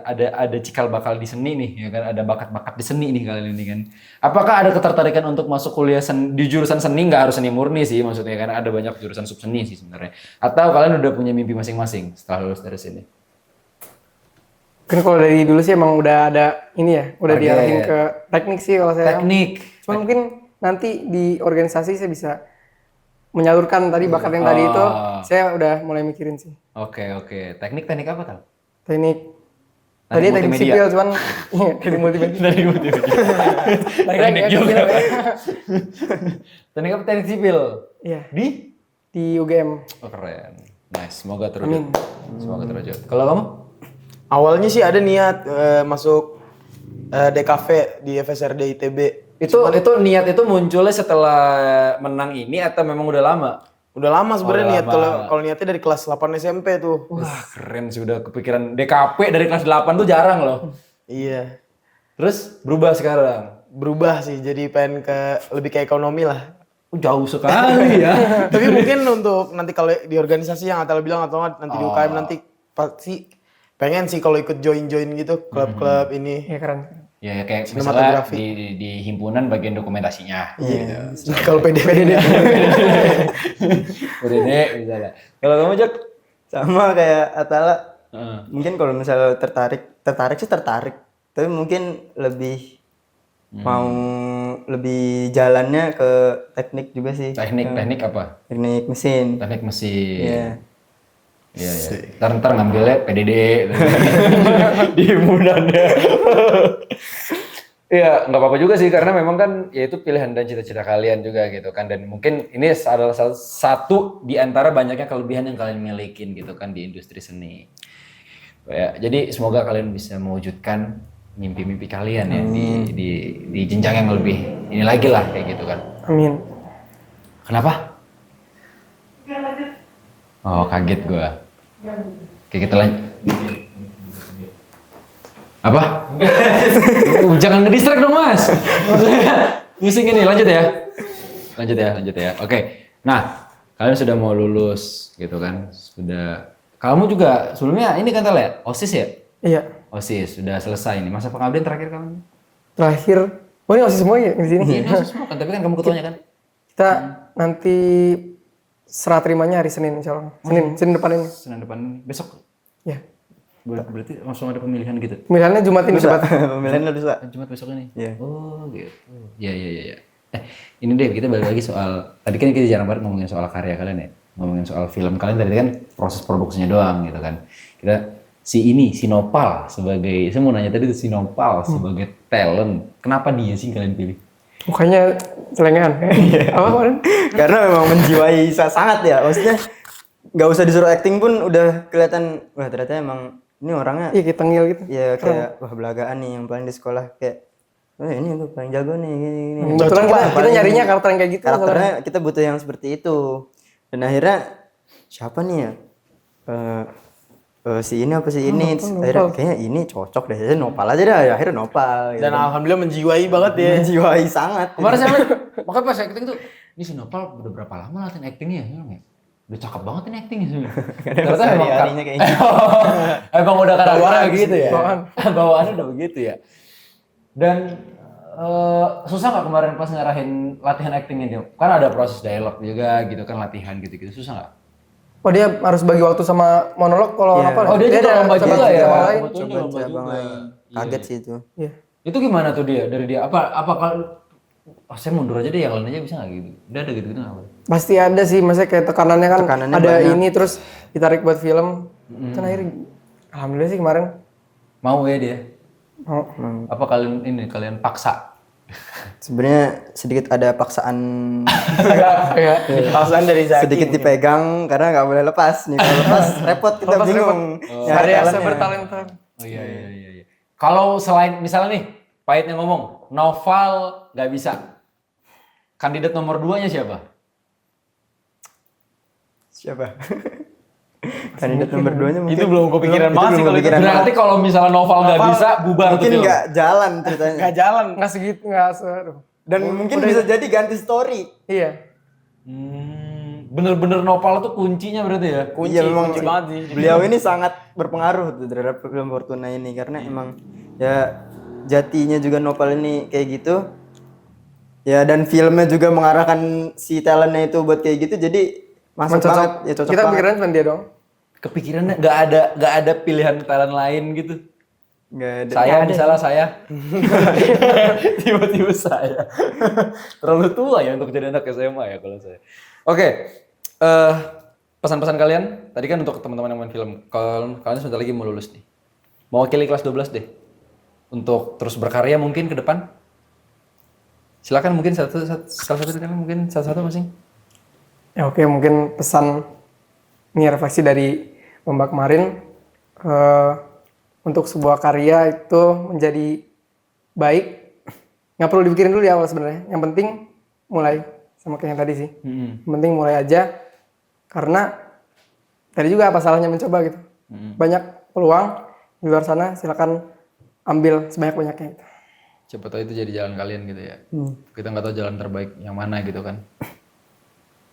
Speaker 1: ada cikal bakal di seni nih ya kan, ada bakat-bakat di seni nih kalian ini kan. Apakah ada ketertarikan untuk masuk kuliah di jurusan seni? Nggak harus seni murni sih maksudnya, karena ada banyak jurusan sub seni sih sebenarnya. Atau kalian udah punya mimpi masing-masing setelah lulus dari sini?
Speaker 2: Kan kalau dari dulu sih emang udah ada ini ya, udah diarahin ke teknik sih kalau saya.
Speaker 1: Teknik.
Speaker 2: Cuma mungkin nanti di organisasi saya bisa menyalurkan tadi bakat yang tadi itu, saya udah mulai mikirin sih.
Speaker 1: Oke. Teknik apa tal?
Speaker 2: Teknik tadi teknik
Speaker 1: multimedia.
Speaker 2: sipil cuman teknik multimedia.
Speaker 1: Teknik multimedia. Teknik juga. Teknik apa? Teknik sipil.
Speaker 2: Iya,
Speaker 1: Di
Speaker 2: UGM.
Speaker 1: Oh keren. Nice, semoga terwujud. Semoga terwujud. Kalau kamu?
Speaker 3: Awalnya sih ada niat masuk DKV di FSRD ITB.
Speaker 1: Itu niat itu munculnya setelah menang ini atau memang udah lama?
Speaker 3: Udah lama sebenarnya niat, kalau niatnya dari kelas 8 SMP tuh.
Speaker 1: Wah keren sih, udah kepikiran DKP dari kelas 8 tuh jarang loh.
Speaker 3: Iya.
Speaker 1: Terus berubah sekarang?
Speaker 3: Berubah sih, jadi pengen lebih ke ekonomi lah.
Speaker 1: Jauh sekali ya.
Speaker 3: Tapi mungkin untuk nanti kalau di organisasi yang Atal bilang atau nanti di UKM nanti pasti pengen sih kalau ikut join gitu klub-klub ini.
Speaker 2: Iya keren.
Speaker 1: Ya kayak misalnya di himpunan bagian dokumentasinya.
Speaker 3: Iya. Kalau PDD.
Speaker 1: PDD misalnya. Kalau kamu Jack?
Speaker 4: Sama kayak Atala. Mungkin kalau misalnya tertarik sih tertarik. Tapi mungkin lebih mau lebih jalannya ke teknik juga sih.
Speaker 1: Teknik apa?
Speaker 4: Teknik mesin.
Speaker 1: Teknik mesin.
Speaker 4: Iya.
Speaker 1: Iya. Ntar ngambilnya PDD di himpunannya. Iya, nggak apa-apa juga sih karena memang kan ya itu pilihan dan cita-cita kalian juga gitu kan, dan mungkin ini adalah salah satu di antara banyaknya kelebihan yang kalian milikin gitu kan di industri seni. Ya, jadi semoga kalian bisa mewujudkan mimpi-mimpi kalian ya di jenjang yang lebih ini lagi lah kayak gitu kan.
Speaker 2: Amin.
Speaker 1: Kenapa? Oh kaget gua. Kayak kita lanjut. Apa? Jangan ngedistract dong mas. Pusing ini, lanjut ya. Oke. Nah, kalian sudah mau lulus gitu kan? Sudah. Kamu juga sebelumnya ini kan ya? OSIS ya?
Speaker 2: Iya.
Speaker 1: OSIS sudah selesai nih. Masa pengabdian terakhir kamu?
Speaker 2: Terakhir, oh ini OSIS semua ya di sini.
Speaker 1: Ini OSIS semua kan, tapi kan kamu ketuanya kan?
Speaker 2: Kita nanti serah terimanya hari Senin insya Allah. Senin depan ini.
Speaker 1: Senin depan besok.
Speaker 2: Ya.
Speaker 1: Berarti langsung ada pemilihan gitu.
Speaker 2: Pemilihannya Jumat ini
Speaker 4: Lusa.
Speaker 2: Sobat.
Speaker 4: Pemilihan lusa.
Speaker 1: Jumat besok ini.
Speaker 4: Iya.
Speaker 1: Oh gitu. Iya. Ini deh kita balik lagi soal tadi kan kita jarang banget ngomongin soal karya kalian ya. Ngomongin soal film kalian tadi kan proses produksinya doang gitu kan. Kita si Nopal sebagai, saya mau nanya tadi tuh si Nopal sebagai talent. Kenapa dia sih kalian pilih?
Speaker 2: Mukanya celengan. Apa kemarin?
Speaker 4: Karena memang menjiwai sangat ya. Maksudnya nggak usah disuruh acting pun udah kelihatan wah ternyata emang ini orangnya
Speaker 2: Iya kayak tengil gitu.
Speaker 4: ya kayak wah belagaan nih yang paling di sekolah kayak ini tuh paling jago nih gini.
Speaker 2: Kebetulan kita nyarinya karakter yang kayak gitu.
Speaker 4: Karakternya kita butuh yang seperti itu. Dan akhirnya siapa nih ya? Si ini apa sih ini? Akhirnya kayaknya ini cocok deh. Jadi Nopal aja dah. Akhirnya Nopal. Gitu.
Speaker 3: Dan alhamdulillah menjiwai banget ya.
Speaker 4: Menjiwai sangat.
Speaker 1: Kemarin saya lihat, makanya pas acting tuh, ini si Nopal udah berapa lama latihan actingnya ya? Udah cakep banget ini actingnya. Ternyata emang
Speaker 4: hari-harinya kayaknya.
Speaker 1: emang udah karakternya begitu ya.
Speaker 2: Bawaan.
Speaker 1: Bawaannya udah begitu ya. Dan susah nggak kemarin pas ngarahin latihan actingnya dia? Kan ada proses dialog juga gitu kan, latihan gitu-gitu. Susah nggak?
Speaker 2: Oh dia harus bagi waktu sama monolog kalau
Speaker 4: Iya.
Speaker 2: apa?
Speaker 1: Oh dia juga
Speaker 2: ada
Speaker 1: lomba
Speaker 2: cabang
Speaker 1: juga ya.
Speaker 2: cabang lain.
Speaker 1: Betul,
Speaker 4: Coba
Speaker 1: lomba
Speaker 4: cabang
Speaker 1: juga.
Speaker 4: lain. Kaget sih itu.
Speaker 2: Iya.
Speaker 1: Itu gimana tuh dia dari dia? Apa kalau saya mundur aja deh, yang lain aja bisa nggak gitu? Udah ada gitu nggak?
Speaker 2: Pasti ada sih, maksudnya kayak tekanannya kan
Speaker 4: Tekanannya
Speaker 2: ada
Speaker 4: banyak.
Speaker 2: ini terus ditarik buat film. Kan akhirnya alhamdulillah sih kemarin.
Speaker 1: Mau ya dia?
Speaker 2: Oh.
Speaker 1: Apa kalian paksa?
Speaker 4: Sebenarnya sedikit ada paksaan
Speaker 2: Iya.
Speaker 3: Paksaan dari Zaki.
Speaker 4: sedikit dipegang karena nggak boleh lepas nih. Kalau lepas repot kita
Speaker 2: Lepas
Speaker 4: bingung.
Speaker 2: Ada yang
Speaker 4: talentnya.
Speaker 2: bertalenta.
Speaker 1: Oh iya. Kalau selain misalnya nih, Pahitnya ngomong, Noval nggak bisa. Kandidat nomor 2-nya siapa?
Speaker 4: Siapa? Kandidat nomor 2-nya mungkin.
Speaker 1: Itu belum kepikiran
Speaker 4: Itu
Speaker 1: banget sih
Speaker 4: belum
Speaker 1: kalau itu.
Speaker 4: kepikiran
Speaker 1: Berarti kalau misalnya Noval nggak bisa, bubar tuh
Speaker 4: mungkin
Speaker 1: film.
Speaker 4: nggak jalan ceritanya.
Speaker 3: Nggak jalan.
Speaker 2: Nggak segitu, nggak aduh.
Speaker 4: Dan mungkin bisa jadi ganti story.
Speaker 2: Iya.
Speaker 1: Bener-bener Noval tuh kuncinya berarti ya?
Speaker 4: Iya memang
Speaker 3: kunci banget sih.
Speaker 4: beliau ini sangat berpengaruh tuh terhadap film Fortuna ini karena emang ya jatinya juga Nopal ini kayak gitu. Ya dan filmnya juga mengarahkan si talentnya itu buat kayak gitu jadi masuk
Speaker 2: Cocok.
Speaker 4: banget ya cocok
Speaker 2: Kita
Speaker 4: banget.
Speaker 2: pikiran cuma dia dong.
Speaker 1: Kepikirannya nggak ada pilihan talent lain gitu.
Speaker 4: Nggak ada.
Speaker 1: Saya misalnya saya. Tiba-tiba saya. Terlalu tua ya untuk jadi anak SMA ya kalau saya. Oke. Pesan-pesan kalian tadi kan untuk teman-teman yang main film. Kalian sebentar lagi mau lulus nih. Mewakili kelas 12 deh. Untuk terus berkarya mungkin ke depan. Silakan mungkin salah satu dari kalian mungkin satu masing.
Speaker 2: Ya oke, mungkin pesan ini refleksi dari lomba kemarin untuk sebuah karya itu menjadi baik nggak perlu dipikirin dulu di awal sebenarnya. Yang penting mulai sama kayak yang tadi sih. Yang penting mulai aja karena tadi juga apa salahnya mencoba gitu. Banyak peluang di luar sana, silakan ambil sebanyak-banyaknya. Gitu.
Speaker 1: Siapa tahu itu jadi jalan kalian gitu ya. Kita nggak tahu jalan terbaik yang mana gitu kan.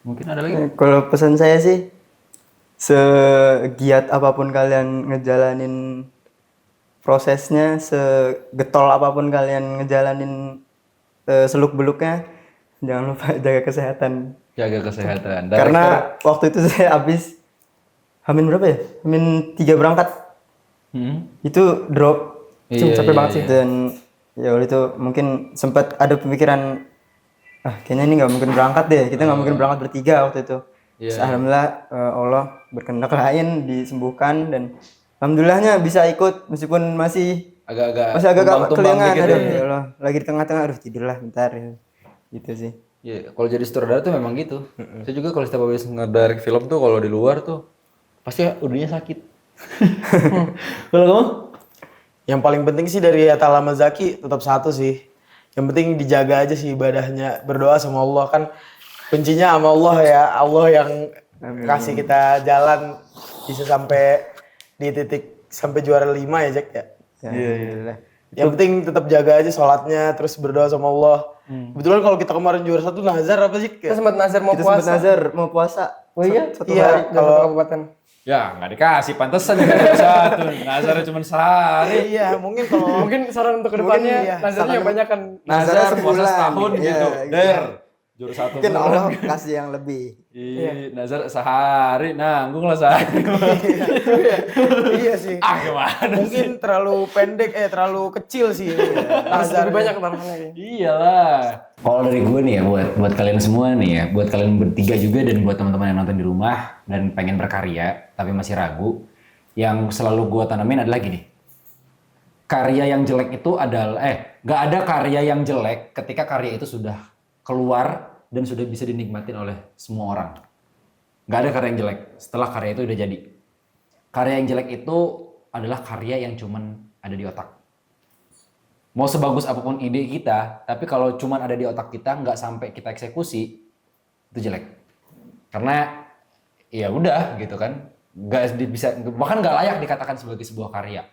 Speaker 1: Mungkin ada lagi.
Speaker 4: Kalau pesan saya sih segiat apapun kalian ngejalanin prosesnya, segetol apapun kalian ngejalanin seluk-beluknya, jangan lupa jaga kesehatan.
Speaker 1: Jaga kesehatan.
Speaker 4: Karena waktu itu saya habis Hamin berapa ya? Hamin 3 berangkat. Itu drop.
Speaker 2: Capek banget sih.
Speaker 4: Dan ya waktu itu mungkin sempat ada pemikiran kayaknya ini nggak mungkin berangkat deh, kita nggak mungkin berangkat bertiga waktu itu. Terus alhamdulillah Allah berkehendak lain disembuhkan dan alhamdulillahnya bisa ikut meskipun masih agak kelingan
Speaker 1: dikit
Speaker 4: aduh,
Speaker 1: ya.
Speaker 4: ya Allah, lagi di tengah-tengah aduh tidurlah bentar ya. Gitu sih.
Speaker 1: Ya, kalau jadi sutradara tuh memang gitu. Saya juga kalau setiap habis ngedirect film tuh kalau di luar tuh pasti udahnya sakit. Kalau kamu?
Speaker 3: Yang paling penting sih dari Atala sama Zaki tetap satu sih. Yang penting dijaga aja sih ibadahnya, berdoa sama Allah kan kuncinya sama Allah ya. Allah yang kasih kita jalan bisa sampai di titik sampai juara 5 ya Jack ya.
Speaker 4: Iya.
Speaker 3: Yang penting tetap jaga aja sholatnya terus berdoa sama Allah. Kebetulan kalau kita kemarin juara 1 nazar apa sih?
Speaker 2: Kita sempat nazar mau
Speaker 4: Kita sempat
Speaker 2: puasa.
Speaker 4: nazar mau puasa.
Speaker 2: Oh iya?
Speaker 4: Satu
Speaker 3: Iya,
Speaker 4: hari.
Speaker 2: Kalau kabupaten.
Speaker 1: Ya nggak dikasih, pantesan ya satu. Nazarnya cuma sehari.
Speaker 3: Iya, mungkin kalau
Speaker 2: Mungkin saran untuk kedepannya
Speaker 3: iya,
Speaker 2: nazarnya yang banyak kan.
Speaker 1: Nazar puasa
Speaker 4: sebulan.
Speaker 1: setahun
Speaker 4: Iya,
Speaker 1: gitu.
Speaker 4: gitu.
Speaker 1: Der. Juara 1
Speaker 4: Mungkin Allah kasih yang lebih.
Speaker 1: Iya, Nazar sehari nanggung lah sehari.
Speaker 3: Iya sih.
Speaker 1: Gimana sih?
Speaker 3: Mungkin terlalu pendek, terlalu kecil sih.
Speaker 2: Harus
Speaker 3: Nazar
Speaker 2: lebih banyak taruhannya.
Speaker 1: Iyalah. Kalau dari gue nih ya, buat kalian semua nih ya, buat kalian bertiga juga dan buat teman-teman yang nonton di rumah dan pengen berkarya tapi masih ragu, yang selalu gue tanamin adalah gini. Karya yang jelek itu adalah, nggak ada karya yang jelek ketika karya itu sudah keluar dan sudah bisa dinikmatin oleh semua orang. Nggak ada karya yang jelek setelah karya itu udah jadi. Karya yang jelek itu adalah karya yang cuman ada di otak. Mau sebagus apapun ide kita, tapi kalau cuman ada di otak kita, nggak sampai kita eksekusi, itu jelek. Karena ya udah gitu kan, nggak bisa, bahkan nggak layak dikatakan sebagai sebuah karya.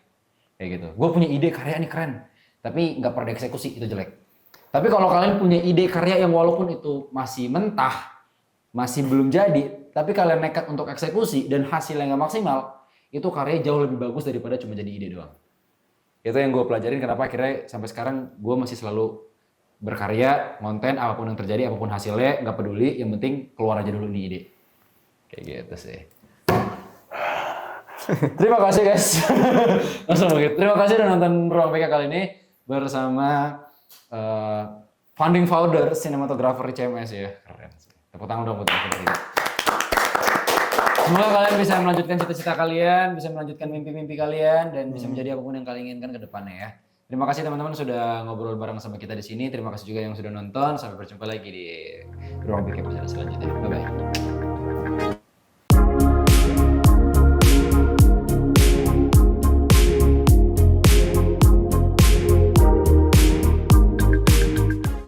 Speaker 1: Kayak gitu. Gue punya ide karya nih keren, tapi nggak pernah dieksekusi, itu jelek. Tapi kalau kalian punya ide karya yang walaupun itu masih mentah, masih belum jadi, tapi kalian nekat untuk eksekusi dan hasilnya nggak maksimal, itu karya jauh lebih bagus daripada cuma jadi ide doang. Itu yang gue pelajarin kenapa akhirnya sampai sekarang gue masih selalu berkarya, konten, apapun yang terjadi, apapun hasilnya, nggak peduli, yang penting keluar aja dulu nih ide. Kayak gitu sih. Terima kasih guys. Langsung begitu. Terima kasih udah nonton Ruang PK kali ini bersama founding founder, cinematographer CMS ya. Keren sih. Tepuk tangan dong buat mereka. Semoga kalian bisa melanjutkan cita-cita kalian, bisa melanjutkan mimpi-mimpi kalian, dan bisa menjadi apapun yang kalian inginkan ke depannya ya. Terima kasih teman-teman sudah ngobrol bareng sama kita di sini. Terima kasih juga yang sudah nonton. Sampai berjumpa lagi di Ruang PK episode selanjutnya. Bye-bye.